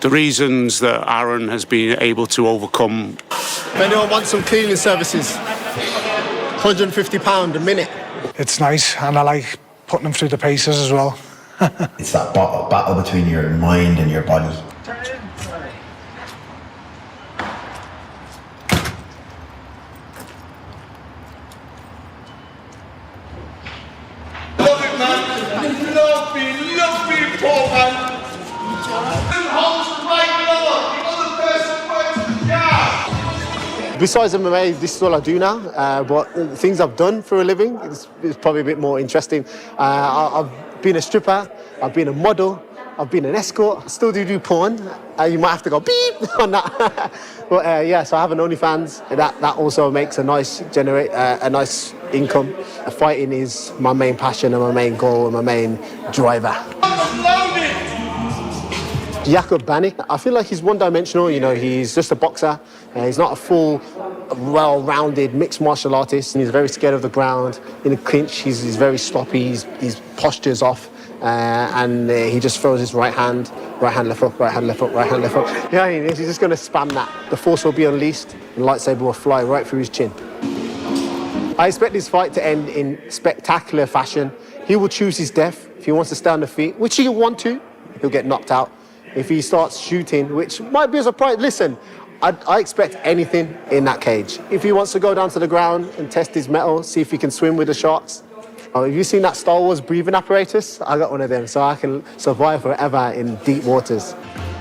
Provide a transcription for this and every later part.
The reasons that Aaron has been able to overcome. If anyone wants some cleaning services, £150 a minute. It's nice, and I like putting them through the paces as well. It's that battle between your mind and your body. Love it, man. Love me, poor man. Besides MMA, this is all I do now, but the things I've done for a living is probably a bit more interesting. I've been a stripper, I've been a model, I've been an escort, I still do porn. You might have to go beep on that. But yeah, so I have an OnlyFans. That also makes a nice income. Fighting is my main passion and my main goal and my main driver. Jakob Banik, I feel like he's one-dimensional, you know, he's just a boxer. He's not a full, well-rounded mixed martial artist, and he's very scared of the ground. In a clinch, he's very sloppy, his posture's off, and he just throws his right hand, left hook, right hand, left hook, right hand, left hook. Yeah, he's just going to spam that. The force will be unleashed, and the lightsaber will fly right through his chin. I expect this fight to end in spectacular fashion. He will choose his death. If he wants to stay on the feet, which he'll want to, he'll get knocked out. If he starts shooting, which might be a surprise, listen, I expect anything in that cage. If he wants to go down to the ground and test his mettle, see if he can swim with the sharks. Have you seen that Star Wars breathing apparatus? I got one of them, so I can survive forever in deep waters.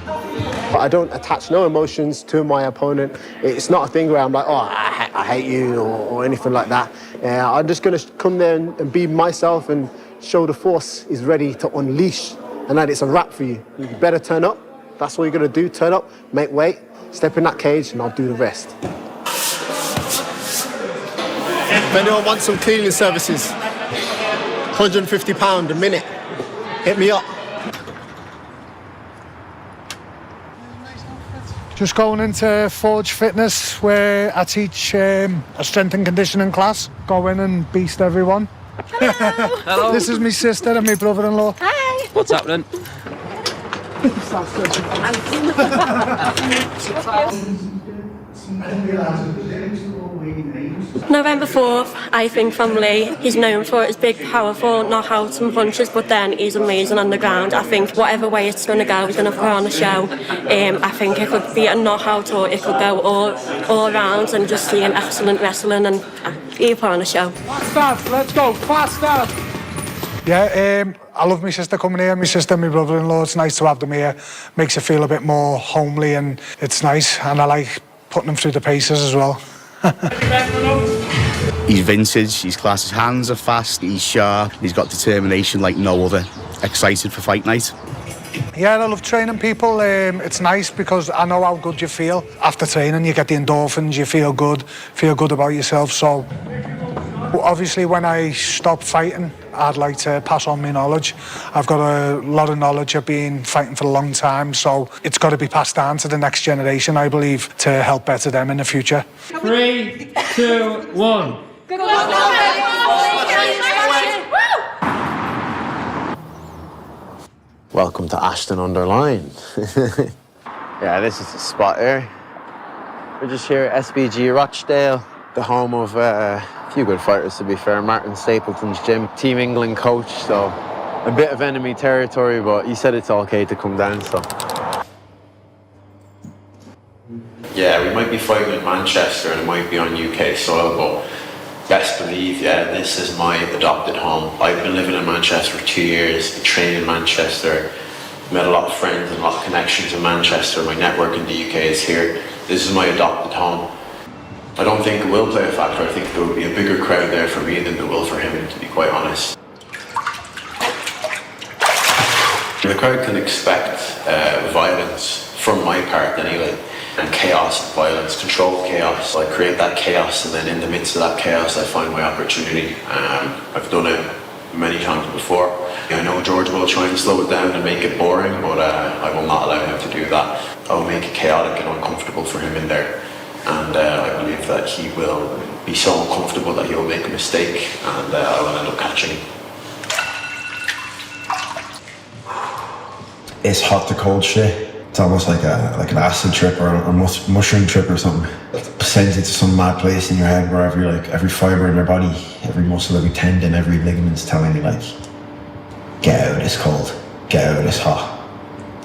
But I don't attach no emotions to my opponent. It's not a thing where I'm like, oh, I hate you or anything like that. I'm just going to come there and be myself and show the force is ready to unleash. And that it's a wrap for you. You better turn up. That's what you're going to do. Turn up, make weight, step in that cage, and I'll do the rest. If anyone wants some cleaning services, £150 a minute. Hit me up. Just going into Forge Fitness, where I teach a strength and conditioning class. Go in and beast everyone. Hello. This is my sister and my brother-in-law. Hi. What's happening? November 4th, I think from Lee, he's known for his big, powerful knockouts and punches, but then he's amazing on the ground. I think whatever way it's going to go, he's going to put on a show. I think it could be a knockout or it could go all rounds and just see an excellent wrestling, and he'll put on a show. Faster, let's go, faster! Yeah, I love my sister coming here, my sister and my brother-in-law. It's nice to have them here. Makes it feel a bit more homely, and it's nice, and I like putting them through the paces as well. He's vintage, he's class, his hands are fast, he's sharp, he's got determination like no other. Excited for fight night. Yeah, I love training people. It's nice because I know how good you feel. After training, you get the endorphins, you feel good about yourself. So obviously when I stop fighting, I'd like to pass on my knowledge. I've got a lot of knowledge. I've been fighting for a long time, so it's got to be passed down to the next generation, I believe, to help better them in the future. 3, 2, 1. Good luck. Welcome to Ashton Underline. Yeah, this is the spot here. We're just here at SBG Rochdale, the home of a few good fighters, to be fair. Martin Stapleton's gym, Team England coach, so a bit of enemy territory, but he said it's okay to come down, so. Yeah, we might be fighting in Manchester and it might be on UK soil, but best believe, yeah, this is my adopted home. I've been living in Manchester for 2 years, trained in Manchester, met a lot of friends and a lot of connections in Manchester. My network in the UK is here. This is my adopted home. I don't think it will play a factor. I think there will be a bigger crowd there for me than there will for him, to be quite honest. The crowd can expect violence from my part anyway, and chaos and violence, controlled chaos. I create that chaos, and then in the midst of that chaos I find my opportunity. I've done it many times before. I know George will try and slow it down and make it boring, but I will not allow him to do that. I will make it chaotic and uncomfortable for him in there. And I believe that he will be so uncomfortable that he will make a mistake, and I will end up catching him. It's hot to cold shit. It's almost like an acid trip or a mushroom trip or something. It sends you to some mad place in your head where every fibre in your body, every muscle, every tendon, every ligament's telling you like, get out of this cold, get out of this hot.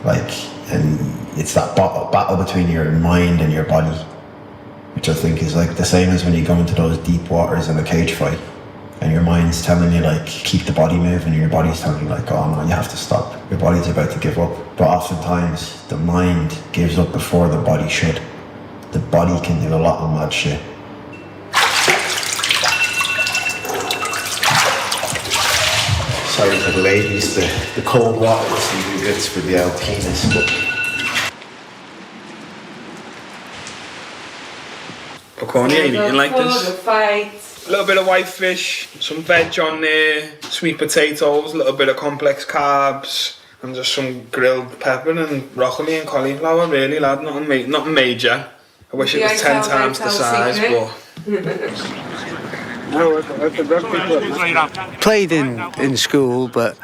Like, and it's that battle between your mind and your body, which I think is like the same as when you go into those deep waters in a cage fight and your mind's telling you like, keep the body moving, and your body's telling you like, oh no, you have to stop. Your body's about to give up. But oftentimes the mind gives up before the body should. The body can do a lot of mad shit. Sorry for the ladies, the cold water doesn't do good for the old penis. What are you eating like this? A little bit of white fish, some veg on there, sweet potatoes, a little bit of complex carbs, and just some grilled pepper and broccoli and cauliflower, really, lad. Nothing major. I wish it was 10 times the size, but... Played in school, but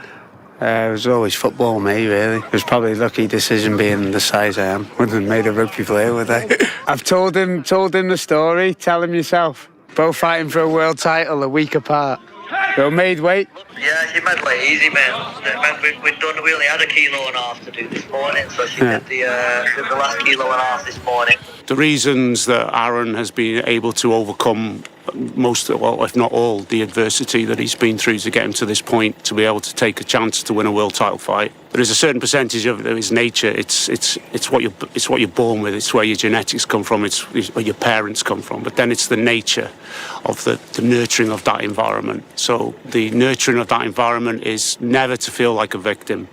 it was always football, me, really. It was probably a lucky decision being the size I am. Wouldn't have made a rugby player, would I? I've told him the story. Tell him yourself. Both fighting for a world title a week apart. You're made weight. Yeah, she made weight easy, man. We only had 1.5 kilos to do this morning, so she did the last 1.5 kilos this morning. The reasons that Aaron has been able to overcome most, well, if not all, the adversity that he's been through to get him to this point, to be able to take a chance to win a world title fight. There is a certain percentage of his nature. It's what you're born with. It's where your genetics come from. It's where your parents come from. But then it's the nature of the nurturing of that environment. So the nurturing of that environment is never to feel like a victim,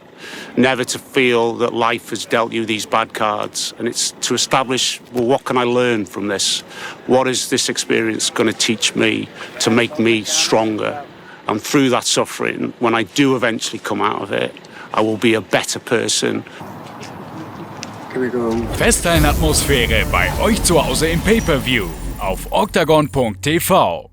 never to feel that life has dealt you these bad cards, and it's to establish, well, what can I learn from this? What is this experience going to teach me to make me stronger? And through that suffering, when I do eventually come out of it, I will be a better person. Festhalten Atmosphäre bei euch zu Hause im Pay-Per-View auf Oktagon.tv.